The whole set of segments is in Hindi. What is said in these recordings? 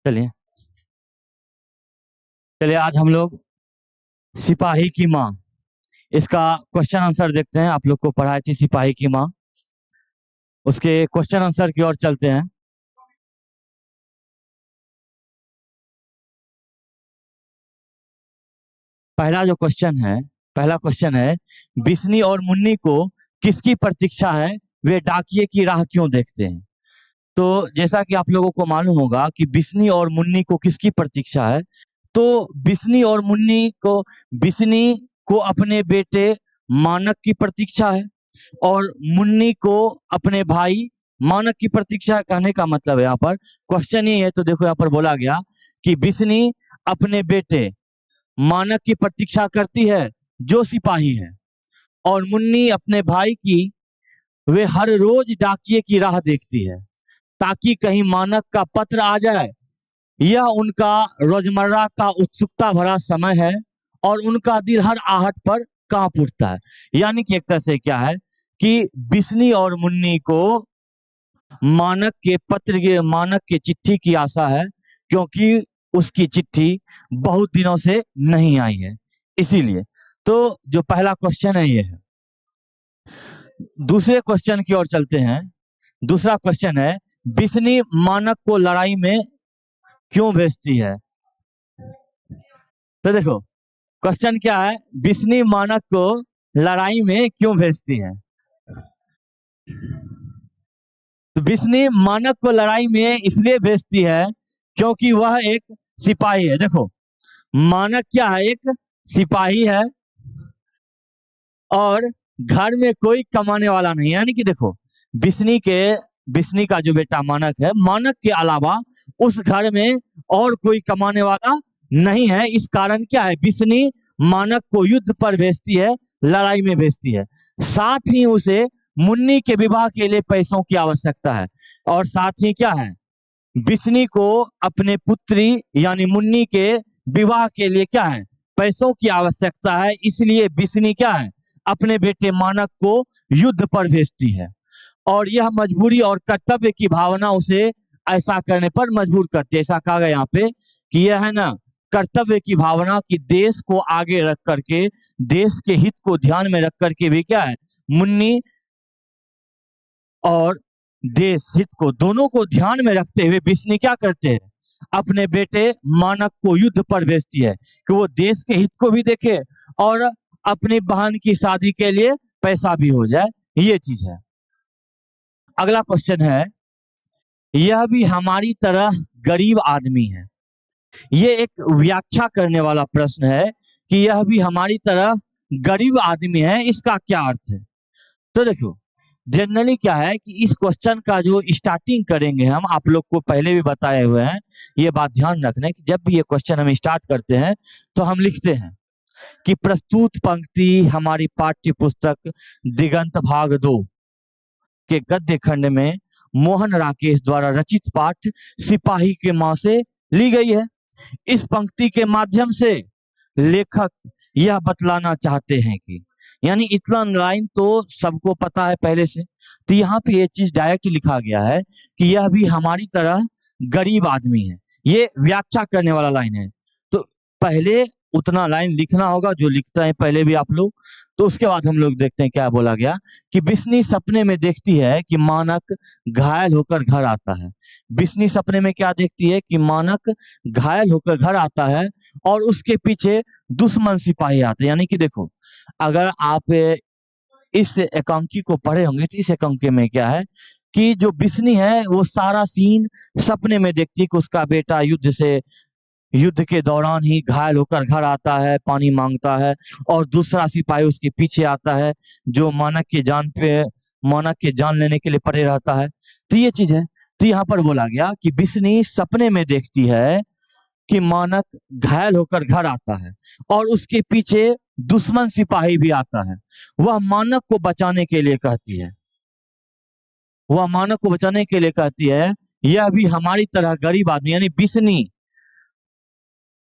चलिए चलिए आज हम लोग सिपाही की माँ इसका क्वेश्चन आंसर देखते हैं। आप लोग को पढ़ाई थी सिपाही की माँ, उसके क्वेश्चन आंसर की ओर चलते हैं। पहला जो क्वेश्चन है पहला क्वेश्चन है, बिस्नी और मुन्नी को किसकी प्रतीक्षा है, वे डाकिये की राह क्यों देखते हैं। तो जैसा कि आप लोगों को मालूम होगा कि बिस्नी और मुन्नी को किसकी प्रतीक्षा है, तो बिस्नी को अपने बेटे मानक की प्रतीक्षा है और मुन्नी को अपने भाई मानक की प्रतीक्षा है। कहने का मतलब है यहाँ पर क्वेश्चन ये है, तो देखो यहाँ पर बोला गया कि बिस्नी अपने बेटे मानक की प्रतीक्षा करती है जो सिपाही है, और मुन्नी अपने भाई की वे हर रोज डाकिये की राह देखती है ताकि कहीं मानक का पत्र आ जाए। यह उनका रोजमर्रा का उत्सुकता भरा समय है और उनका दिल हर आहट पर कांप उठता है। यानी कि एक तरह से क्या है कि बिस्नी और मुन्नी को मानक के चिट्ठी की आशा है, क्योंकि उसकी चिट्ठी बहुत दिनों से नहीं आई है, इसीलिए। तो जो पहला क्वेश्चन है ये है। दूसरे क्वेश्चन की ओर चलते हैं। दूसरा क्वेश्चन है, बिस्नी मानक को लड़ाई में क्यों भेजती है। तो देखो क्वेश्चन क्या है, बिस्नी मानक को लड़ाई में क्यों भेजती है। तो बिस्नी मानक को लड़ाई में इसलिए भेजती है क्योंकि वह एक सिपाही है। देखो मानक क्या है, एक सिपाही है और घर में कोई कमाने वाला नहीं है। यानी कि देखो बिस्नी का जो बेटा मानक है, मानक के अलावा उस घर में और कोई कमाने वाला नहीं है। इस कारण क्या है, बिस्नी मानक को युद्ध पर भेजती है, लड़ाई में भेजती है। साथ ही उसे मुन्नी के विवाह के लिए पैसों की आवश्यकता है, और साथ ही क्या है, बिस्नी को अपने पुत्री यानी मुन्नी के विवाह के लिए क्या है, पैसों की आवश्यकता है। इसलिए बिस्नी क्या है, अपने बेटे मानक को युद्ध पर भेजती है, और यह मजबूरी और कर्तव्य की भावना उसे ऐसा करने पर मजबूर करती है। ऐसा कहा गया यहाँ पे कि यह है ना कर्तव्य की भावना, कि देश को आगे रख करके, देश के हित को ध्यान में रख करके भी क्या है, मुन्नी और देश हित को दोनों को ध्यान में रखते हुए बिस्नी क्या करते हैं, अपने बेटे मानक को युद्ध पर भेजती है कि वो देश के हित को भी देखे और अपनी बहन की शादी के लिए पैसा भी हो जाए। ये चीज है। अगला क्वेश्चन है, यह भी हमारी तरह गरीब आदमी है। ये एक व्याख्या करने वाला प्रश्न है कि यह भी हमारी तरह गरीब आदमी है, इसका क्या अर्थ है। तो देखो जनरली क्या है कि इस क्वेश्चन का जो स्टार्टिंग करेंगे हम, आप लोग को पहले भी बताए हुए हैं, ये बात ध्यान रखना है कि जब भी ये क्वेश्चन हम स्टार्ट करते हैं तो हम लिखते हैं कि प्रस्तुत पंक्ति हमारी पाठ्य पुस्तक दिगंत भाग 2 के गद्य खंड में मोहन राकेश द्वारा रचित पाठ सिपाही के माँ से ली गई है। इस पंक्ति के माध्यम से लेखक यह बतलाना चाहते हैं कि, यानी इतना लाइन तो सबको पता है पहले से, तो यहाँ पे ये चीज डायरेक्ट लिखा गया है कि यह भी हमारी तरह गरीब आदमी है। ये व्याख्या करने वाला लाइन है, तो पहले उतना लाइन लिखना होगा जो लिखता है पहले भी आप लोग। तो उसके बाद हम लोग देखते हैं क्या बोला गया कि बिस्नी सपने में देखती है कि मानक घायल होकर घर आता है। बिस्नी सपने में क्या देखती है कि मानक घायल होकर घर आता है और उसके पीछे दुश्मन सिपाही आते हैं। यानी कि देखो अगर आप इस एकांकी को पढ़े होंगे तो इस एकांकी में क्या है कि जो बिस्नी है वो सारा सीन सपने में देखती है कि उसका बेटा युद्ध के दौरान ही घायल होकर घर आता है, पानी मांगता है, और दूसरा सिपाही उसके पीछे आता है जो मानक के जान लेने के लिए पड़े रहता है। तो ये चीज है। तो यहाँ पर बोला गया कि बिस्नी सपने में देखती है कि मानक घायल होकर घर आता है और उसके पीछे दुश्मन सिपाही भी आता है। वह मानक को बचाने के लिए कहती है, यह भी हमारी तरह गरीब आदमी, यानी बिस्नी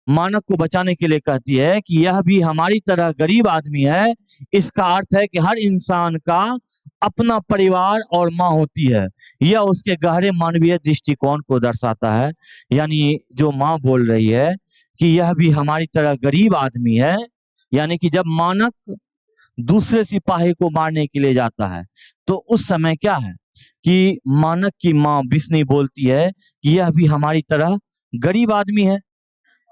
मानक को बचाने के लिए कहती है कि यह भी हमारी तरह गरीब आदमी है। इसका अर्थ है कि हर इंसान का अपना परिवार और माँ होती है। यह उसके गहरे मानवीय दृष्टिकोण को दर्शाता है। यानी जो माँ बोल रही है कि यह भी हमारी तरह गरीब आदमी है। यानी कि जब मानक दूसरे सिपाही को मारने के लिए जाता है तो उस समय क्या है कि मानक की माँ बिस्नी बोलती है कि यह भी हमारी तरह गरीब आदमी है।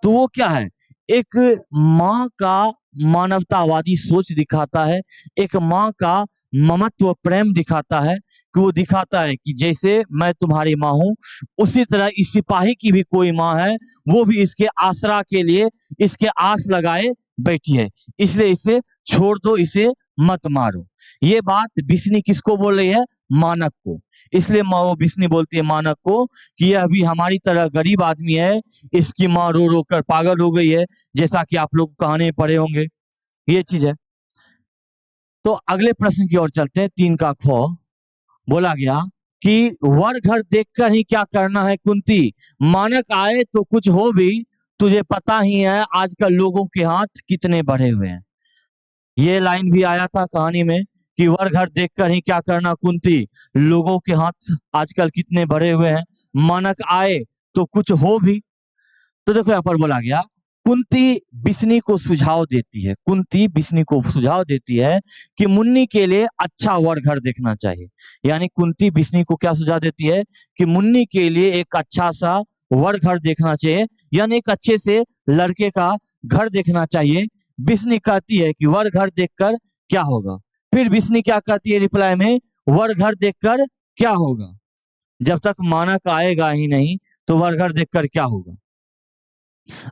तो वो क्या है, एक माँ का मानवतावादी सोच दिखाता है, एक माँ का ममत्व प्रेम दिखाता है, कि वो दिखाता है कि जैसे मैं तुम्हारी माँ हूँ उसी तरह इस सिपाही की भी कोई माँ है, वो भी इसके आसरा के लिए इसके आस लगाए बैठी है, इसलिए इसे छोड़ दो, इसे मत मारो। ये बात बिस्नी किसको बोल रही है, मानक को। इसलिए माँ वो बिस्नी बोलती है मानक को कि यह भी हमारी तरह गरीब आदमी है, इसकी माँ रो रो कर पागल हो गई है, जैसा कि आप लोग कहानी पढ़े होंगे। ये चीज है। तो अगले प्रश्न की ओर चलते हैं। 3 का ख बोला गया कि वर घर देखकर ही क्या करना है कुंती, मानक आए तो कुछ हो भी, तुझे पता ही है आजकल लोगों के हाथ कितने बढ़े हुए हैं। ये लाइन भी आया था कहानी में कि वर घर देखकर ही क्या करना कुंती, लोगों के हाथ आजकल कितने बढ़े हुए हैं, मानक आए तो कुछ हो भी। तो देखो यहाँ पर बोला गया, कुंती बिस्नी को सुझाव देती है, कुंती बिस्नी को सुझाव देती है कि मुन्नी के लिए अच्छा वर घर देखना चाहिए। यानी कुंती बिस्नी को क्या सुझाव देती है कि मुन्नी के लिए एक अच्छा सा वर घर देखना चाहिए, यानी एक अच्छे से लड़के का घर देखना चाहिए। बिस्नी कहती है कि वर घर देखकर क्या होगा। फिर बिस्नी क्या कहती है रिप्लाई में, वर घर देखकर क्या होगा, जब तक मानक आएगा ही नहीं तो वर घर देखकर क्या होगा।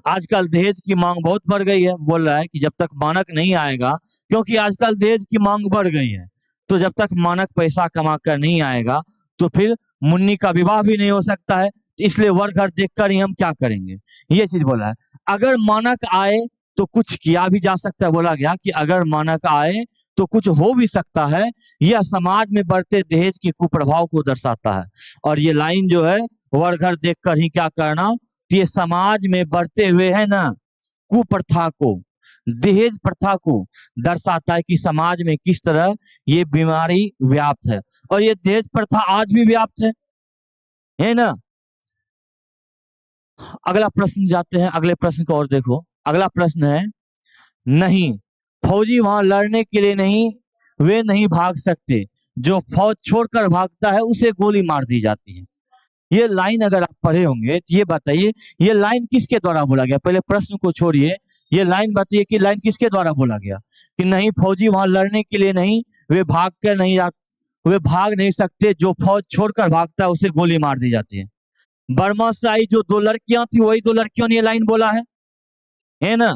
आजकल दहेज की मांग बहुत बढ़ गई है, बोल रहा है कि जब तक मानक नहीं आएगा, क्योंकि आजकल दहेज की मांग बढ़ गई है, तो जब तक मानक पैसा कमा कर नहीं आएगा तो फिर मुन्नी का विवाह भी नहीं हो सकता है, इसलिए वर घर देखकर ही हम क्या करेंगे, ये चीज बोला है। अगर मानक आए तो कुछ किया भी जा सकता है, बोला गया कि अगर मानक आए तो कुछ हो भी सकता है। यह समाज में बढ़ते दहेज के कुप्रभाव को दर्शाता है। और ये लाइन जो है, वर घर देखकर ही क्या करना, तो ये समाज में बढ़ते हुए है ना कुप्रथा को, दहेज प्रथा को दर्शाता है कि समाज में किस तरह ये बीमारी व्याप्त है। और ये दहेज प्रथा आज भी व्याप्त है ना। अगला प्रश्न जाते हैं, अगले प्रश्न को और देखो। अगला प्रश्न है, नहीं फौजी वहां लड़ने के लिए नहीं, वे नहीं भाग सकते, जो फौज छोड़कर भागता है उसे गोली मार दी जाती है। ये लाइन अगर आप पढ़े होंगे तो ये बताइए, ये लाइन किसके द्वारा बोला गया, पहले प्रश्न को छोड़िए, ये लाइन बताइए कि लाइन किसके द्वारा बोला गया कि नहीं फौजी वहां लड़ने के लिए नहीं, वे भाग कर नहीं जा, वे भाग नहीं सकते, जो फौज छोड़कर भागता है उसे गोली मार दी जाती है। बर्मा से आई जो 2 लड़कियां थी वही 2 लड़कियों ने ये लाइन बोला है ना।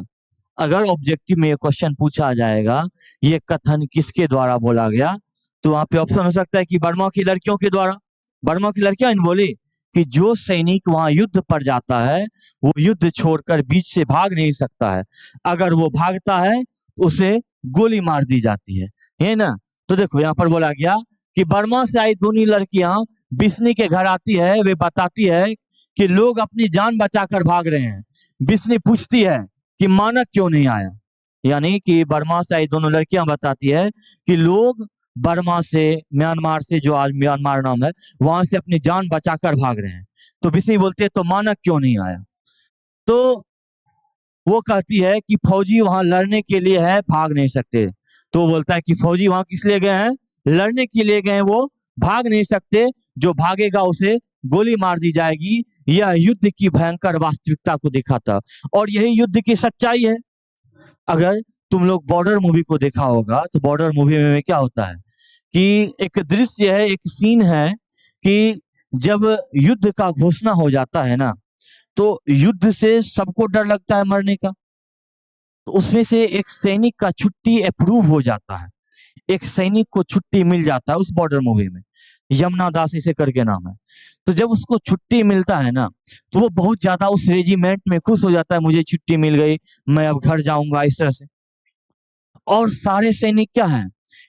अगर ऑब्जेक्टिव में ये क्वेश्चन पूछा जाएगा ये कथन किसके द्वारा बोला गया, तो वहां पे ऑप्शन हो सकता है कि बर्मा की लड़कियों के द्वारा। बर्मा की लड़कियां इन बोली कि जो सैनिक वहां युद्ध पर जाता है वो युद्ध छोड़कर बीच से भाग नहीं सकता है, अगर वो भागता है उसे गोली मार दी जाती है ना। तो देखो यहाँ पर बोला गया कि बर्मा से आई दोनों लड़कियां बिस्नी के घर आती है, वे बताती है कि लोग अपनी जान बचाकर भाग रहे हैं। बिस्नी पूछती है कि मानक क्यों नहीं आया। यानी कि बर्मा से आई दोनों लड़कियां बताती है कि लोग बर्मा से, म्यांमार से, जो आज म्यांमार नाम है, वहां से अपनी जान बचाकर भाग रहे हैं। तो बिस्नी बोलती है तो मानक क्यों नहीं आया। तो वो कहती है कि फौजी वहां लड़ने के लिए है, भाग नहीं सकते। तो वो बोलता है कि फौजी वहां किस लिए गए हैं, लड़ने के लिए गए हैं, वो भाग नहीं सकते, जो भागेगा उसे गोली मार दी जाएगी। यह युद्ध की भयंकर वास्तविकता को दिखाता, और यही युद्ध की सच्चाई है। अगर तुम लोग बॉर्डर मूवी को देखा होगा तो बॉर्डर मूवी में क्या होता है कि एक दृश्य है, एक सीन है कि जब युद्ध का घोषणा हो जाता है ना, तो युद्ध से सबको डर लगता है मरने का। तो उसमें से एक सैनिक का छुट्टी अप्रूव हो जाता है, एक सैनिक को छुट्टी मिल जाता है उस बॉर्डर मूवी में, यमुना दास इसे करके नाम है। तो जब उसको छुट्टी मिलता है ना, तो वो बहुत ज्यादा उस रेजिमेंट में खुश हो जाता है, मुझे छुट्टी मिल गई, मैं अब घर जाऊंगा, इस तरह से। और सारे सैनिक क्या हैं,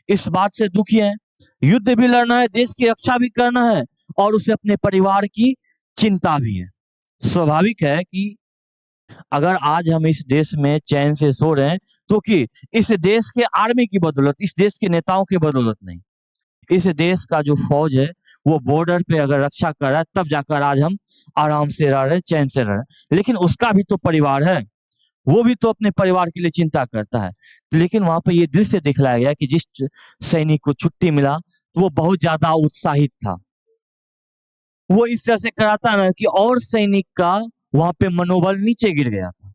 इस बात से दुखी हैं, युद्ध भी लड़ना है, देश की रक्षा भी करना है, और उसे अपने परिवार की चिंता भी है। स्वाभाविक है कि अगर आज हम इस देश में चैन से सो रहे हैं तो कि इस देश के आर्मी की बदौलत, इस देश के नेताओं की बदौलत नहीं, इस देश का जो फौज है वो बॉर्डर पे अगर रक्षा कर रहा है तब जाकर आज हम आराम से रह रहे हैं, चैन से रह रहे हैं। लेकिन उसका भी तो परिवार है, वो भी तो अपने परिवार के लिए चिंता करता है। लेकिन वहां पे ये दृश्य दिखलाया गया कि जिस सैनिक को छुट्टी मिला तो वो बहुत ज्यादा उत्साहित था। वो इस तरह से कराता ना कि और सैनिक का वहां पे मनोबल नीचे गिर गया था।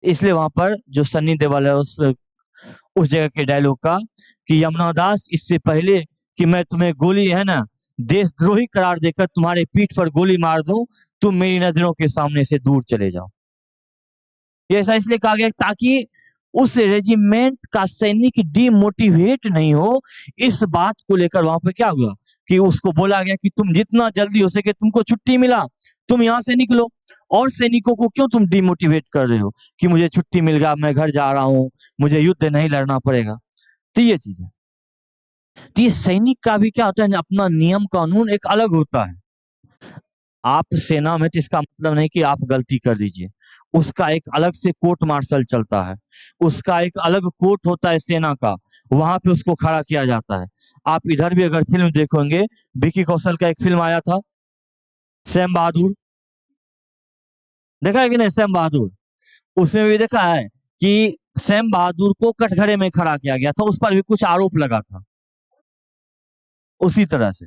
इसलिए वहां पर जो सन्नी देओल है उस जगह के डायलॉग का कि यमुना दास, इससे पहले कि मैं तुम्हें गोली है ना देशद्रोही करार देकर तुम्हारे पीठ पर गोली मार दूं, तुम मेरी नजरों के सामने से दूर चले जाओ। ये ऐसा इसलिए कहा गया ताकि उस रेजिमेंट का सैनिक डिमोटिवेट नहीं हो। इस बात को लेकर वहां पे क्या हुआ कि उसको बोला गया कि तुम जितना जल्दी हो सके, तुमको छुट्टी मिला, तुम यहाँ से निकलो। और सैनिकों को क्यों तुम डिमोटिवेट कर रहे हो कि मुझे छुट्टी मिल गया, मैं घर जा रहा हूँ, मुझे युद्ध नहीं लड़ना पड़ेगा। तो ये चीज है। तो ये सैनिक का भी क्या होता है, अपना नियम कानून एक अलग होता है। आप सेना में तो इसका मतलब नहीं कि आप गलती कर दीजिए, उसका एक अलग से कोर्ट मार्शल चलता है, उसका एक अलग कोर्ट होता है सेना का, वहां पे उसको खड़ा किया जाता है। आप इधर भी अगर फिल्म देखोगे, विकी कौशल का एक फिल्म आया था सैम बहादुर, देखा है कि नहीं सैम बहादुर? उसमें भी देखा है कि सैम बहादुर को कटघरे में खड़ा किया गया था, उस पर भी कुछ आरोप लगा था। उसी तरह से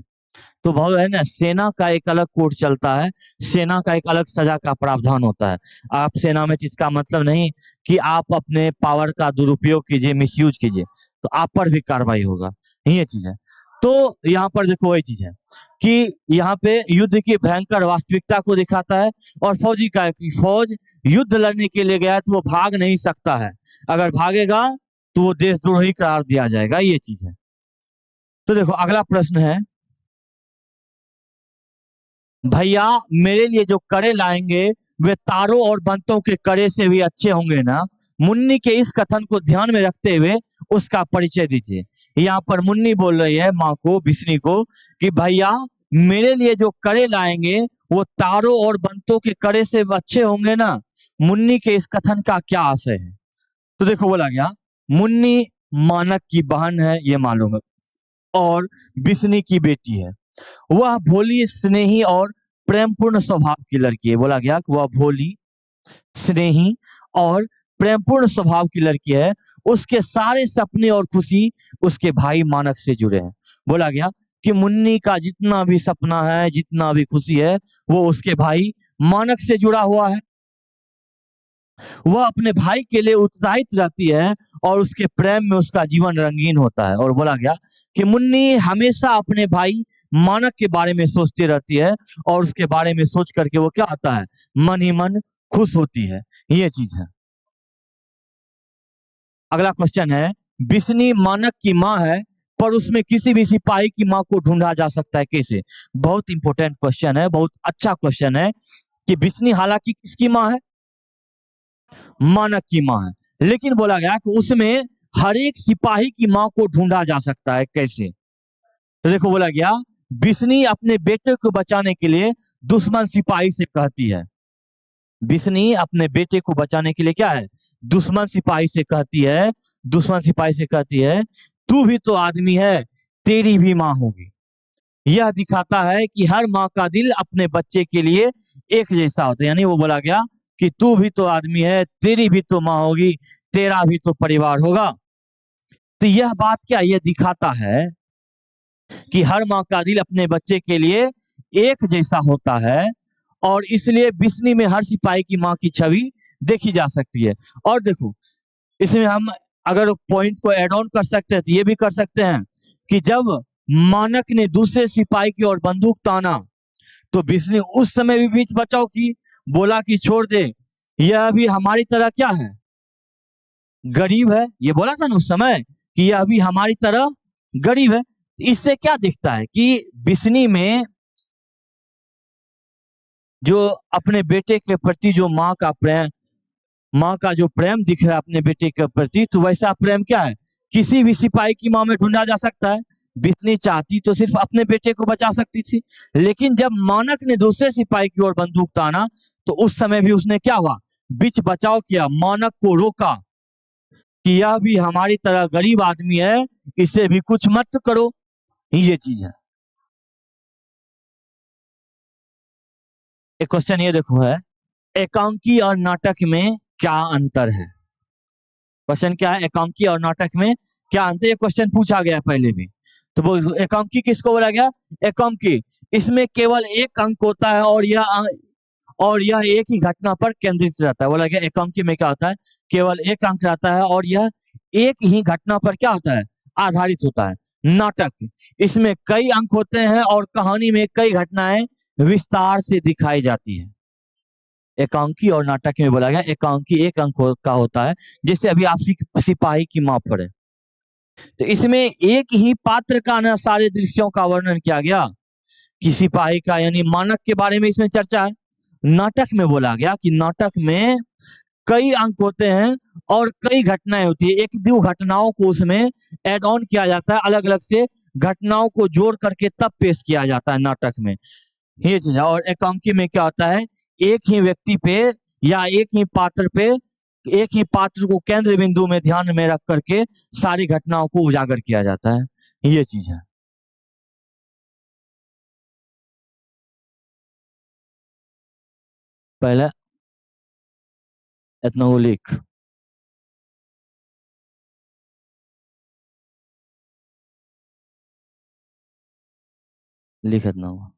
तो बहुत है ना, सेना का एक अलग कोड चलता है, सेना का एक अलग सजा का प्रावधान होता है। आप सेना में, इसका मतलब नहीं कि आप अपने पावर का दुरुपयोग कीजिए, मिसयूज कीजिए, तो आप पर भी कार्रवाई होगा। ये चीज है। तो यहाँ पर देखो वही चीज है कि यहाँ पे युद्ध की भयंकर वास्तविकता को दिखाता है। और फौजी का है कि फौज युद्ध लड़ने के लिए गया है तो वो भाग नहीं सकता है, अगर भागेगा तो वो देशद्रोही करार दिया जाएगा। ये चीज है। तो देखो अगला प्रश्न है, भैया मेरे लिए जो कड़े लाएंगे वे तारों और बंतों के कड़े से भी अच्छे होंगे ना। मुन्नी के इस कथन को ध्यान में रखते हुए उसका परिचय दीजिए। यहाँ पर मुन्नी बोल रही है माँ को, बिस्नी को, कि भैया मेरे लिए जो कड़े लाएंगे वो तारों और बंतों के कड़े से अच्छे होंगे ना। मुन्नी के इस कथन का क्या आशय है? तो देखो बोला गया, मुन्नी मानक की बहन है, ये मालूम है, और बिस्नी की बेटी है। वह भोली, स्नेही और प्रेमपूर्ण स्वभाव की लड़की है। बोला गया कि वह भोली, स्नेही और प्रेमपूर्ण स्वभाव की लड़की है। उसके सारे सपने और खुशी उसके भाई मानक से जुड़े हैं। बोला गया कि मुन्नी का जितना भी सपना है, जितना भी खुशी है, वो उसके भाई मानक से जुड़ा हुआ है। वह अपने भाई के लिए उत्साहित रहती है और उसके प्रेम में उसका जीवन रंगीन होता है। और बोला गया कि मुन्नी हमेशा अपने भाई मानक के बारे में सोचती रहती है और उसके बारे में सोच करके वो क्या होता है, मन ही मन खुश होती है। ये चीज है। अगला क्वेश्चन है, बिस्नी मानक की माँ है पर उसमें किसी भी सिपाही की माँ को ढूंढा जा सकता है कैसे? बहुत इंपॉर्टेंट क्वेश्चन है, बहुत अच्छा क्वेश्चन है कि बिस्नी हालांकि किसकी माँ है? मानक की माँ है। लेकिन बोला गया कि उसमें हर एक सिपाही की माँ को ढूंढा जा सकता है कैसे? तो देखो बोला गया, बिस्नी अपने बेटे को बचाने के लिए दुश्मन सिपाही से कहती है। बिस्नी अपने बेटे को बचाने के लिए क्या है, दुश्मन सिपाही से कहती है, दुश्मन सिपाही से कहती है, तू भी तो आदमी है, तेरी भी माँ होगी। यह दिखाता है कि हर माँ का दिल अपने बच्चे के लिए एक जैसा होता है। यानी वो बोला गया कि तू भी तो आदमी है, तेरी भी तो माँ होगी, तेरा भी तो परिवार होगा। तो यह बात क्या ये दिखाता है कि हर माँ का दिल अपने बच्चे के लिए एक जैसा होता है। और इसलिए बिस्नी में हर सिपाही की माँ की छवि देखी जा सकती है। और देखो इसमें हम अगर पॉइंट को एड ऑन कर सकते हैं तो ये भी कर सकते हैं कि जब मानक ने दूसरे सिपाही की ओर बंदूक ताना तो बिस्नी उस समय भी बीच बचाव की, बोला कि छोड़ दे, यह भी हमारी तरह क्या है, गरीब है। ये बोला था ना उस समय कि यह भी हमारी तरह गरीब है। इससे क्या दिखता है कि बिस्नी में जो अपने बेटे के प्रति जो माँ का प्रेम, माँ का जो प्रेम दिख रहा है अपने बेटे के प्रति, तो वैसा प्रेम क्या है, किसी भी सिपाही की माँ में ढूंढा जा सकता है। बिस्नी चाहती तो सिर्फ अपने बेटे को बचा सकती थी, लेकिन जब मानक ने दूसरे सिपाही की ओर बंदूक ताना तो उस समय भी उसने क्या हुआ, बीच बचाव किया, मानक को रोका कि यह भी हमारी तरह गरीब आदमी है, इसे भी कुछ मत करो। ये चीज है। एक क्वेश्चन ये देखो है, एकांकी और नाटक में क्या अंतर है? क्वेश्चन क्या है, एकांकी और नाटक में क्या अंतर? ये क्वेश्चन पूछा गया है पहले भी। तो वो एकांकी किसको बोला गया? एकांकी, इसमें केवल एक अंक होता है और यह एक ही घटना पर केंद्रित रहता है। बोला गया एकांकी में क्या होता है, केवल एक अंक रहता है और यह एक ही घटना पर क्या होता है, आधारित होता है। नाटक, इसमें कई अंक होते हैं और कहानी में कई घटनाएं विस्तार से दिखाई जाती है। एकांकी और नाटक में बोला गया एकांकी एक अंक का होता है, जैसे अभी आप सिपाही की माँ पढ़े, तो इसमें एक ही पात्र का ना सारे दृश्यों का वर्णन किया गया कि सिपाही का यानी मानक के बारे में इसमें चर्चा है। नाटक में बोला गया कि नाटक में कई अंक होते हैं और कई घटनाएं होती है, एक दो घटनाओं को उसमें ऐड ऑन किया जाता है, अलग अलग से घटनाओं को जोड़ करके तब पेश किया जाता है नाटक में। ये चीज है। और एकांकी में क्या होता है, एक ही व्यक्ति पे या एक ही पात्र पे, एक ही पात्र को केंद्र बिंदु में ध्यान में रख करके सारी घटनाओं को उजागर किया जाता है। ये चीज है। पहले इतना वो लिख इतना हुआ।